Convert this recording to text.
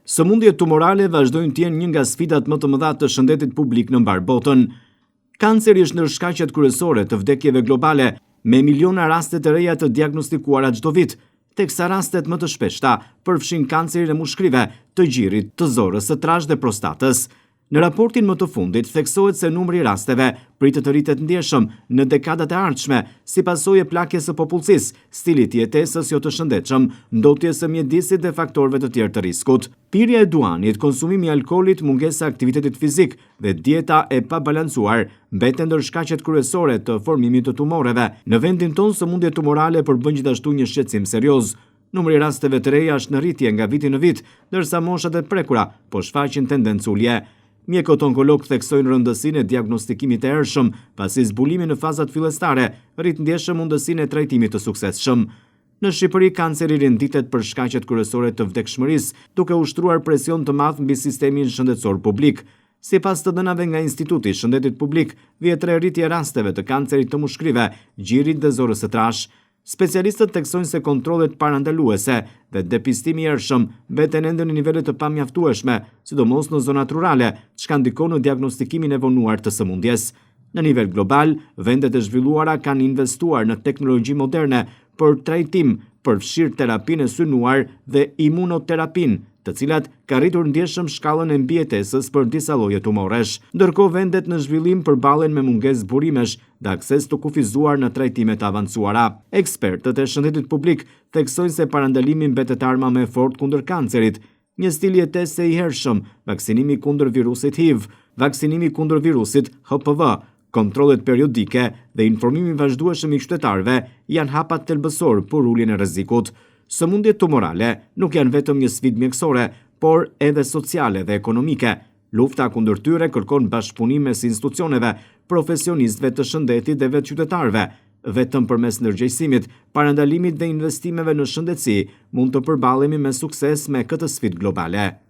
Sëmundjet tumorale vazhdojnë të jenë një nga sfidat më të mëdha të shëndetit publik në mbar botën. Kanceri është ndër shkaqet kryesore të vdekjeve globale, me miliona raste të reja të diagnostikuara çdo vit, teksa rastet më të shpeshta përfshin kancerin e mushkrive, të gjirit, të zorrës së trashë dhe prostatës. Në raportin më të fundit theksohet se numri i rasteve pritet të rritet ndjeshëm në dekadat e ardhshme si pasojë e plakjes së popullsisë, stilit të jetesës jo të shëndetshëm, ndotjes së mjedisit dhe faktorëve të tjerë të riskut. Pirja e duanit, konsumimi i alkoolit, mungesa e aktivitetit fizik dhe dieta e pabalancuar mbeten ndër shkaqet kryesore të formimit të tumoreve. Në vendin tonë, sëmundjet tumorale përbën gjithashtu një shqetësim serioz. Numri i rasteve të reja është në rritje nga viti në vit, ndërsa moshat e prekura po shfaqin tendencë ulje. Mjekët onkolog theksojnë rëndësinë e diagnostikimit e ershëm, pasi zbulimi në fazat fillestare rrit ndjeshëm mundësinë e trajtimit të suksesshëm. Në Shqipëri, kanceri renditet për shkaqet kryesore të vdekshmërisë, duke ushtruar presion të madh mbi sistemin shëndetësor publik. Sipas të dhënave nga Instituti i Shëndetit Publik, vjet rritje rasteve të kancerit të mushkrive, gjirit dhe zorrës së trashë. Specialistët theksojnë se kontrollet parandaluese dhe depistimi i ershëm mbeten ende në nivele të pamjaftueshme, sidomos në zonat rurale, çka ndikon në diagnostikimin e vonuar të sëmundjes. Në nivel global, vendet e zhvilluara kanë investuar në teknologji moderne për trajtim, përfshirë terapinë e synuar dhe imunoterapin, të cilat ka rritur ndjeshëm shkallën e mbijetesës për disa lloje tumoresh. Ndërkohë, vendet në zhvillim përballen me mungesë burimesh dhe akses të kufizuar në trajtime të avancuara. Ekspertët e shëndetit publik theksojnë se parandalimi mbetet arma më e fortë kundër kancerit, një stil jetese i hershëm, vaksinimi kundër virusit HIV, vaksinimi kundër virusit HPV, kontrollet periodike dhe informimi vazhdueshëm i qytetarëve janë hapat thelbësor për uljen e rrezikut. Sëmundjet tumorale nuk janë vetëm një sfidë mjekësore, por edhe sociale dhe ekonomike. Lufta kundër tyre kërkon bashkëpunim mes institucioneve, profesionistëve të shëndetit dhe vetë qytetarëve. Vetëm përmes ndërgjegjësimit, parandalimit dhe investimeve në shëndetësi mund të përballemi me sukses me këtë sfidë globale.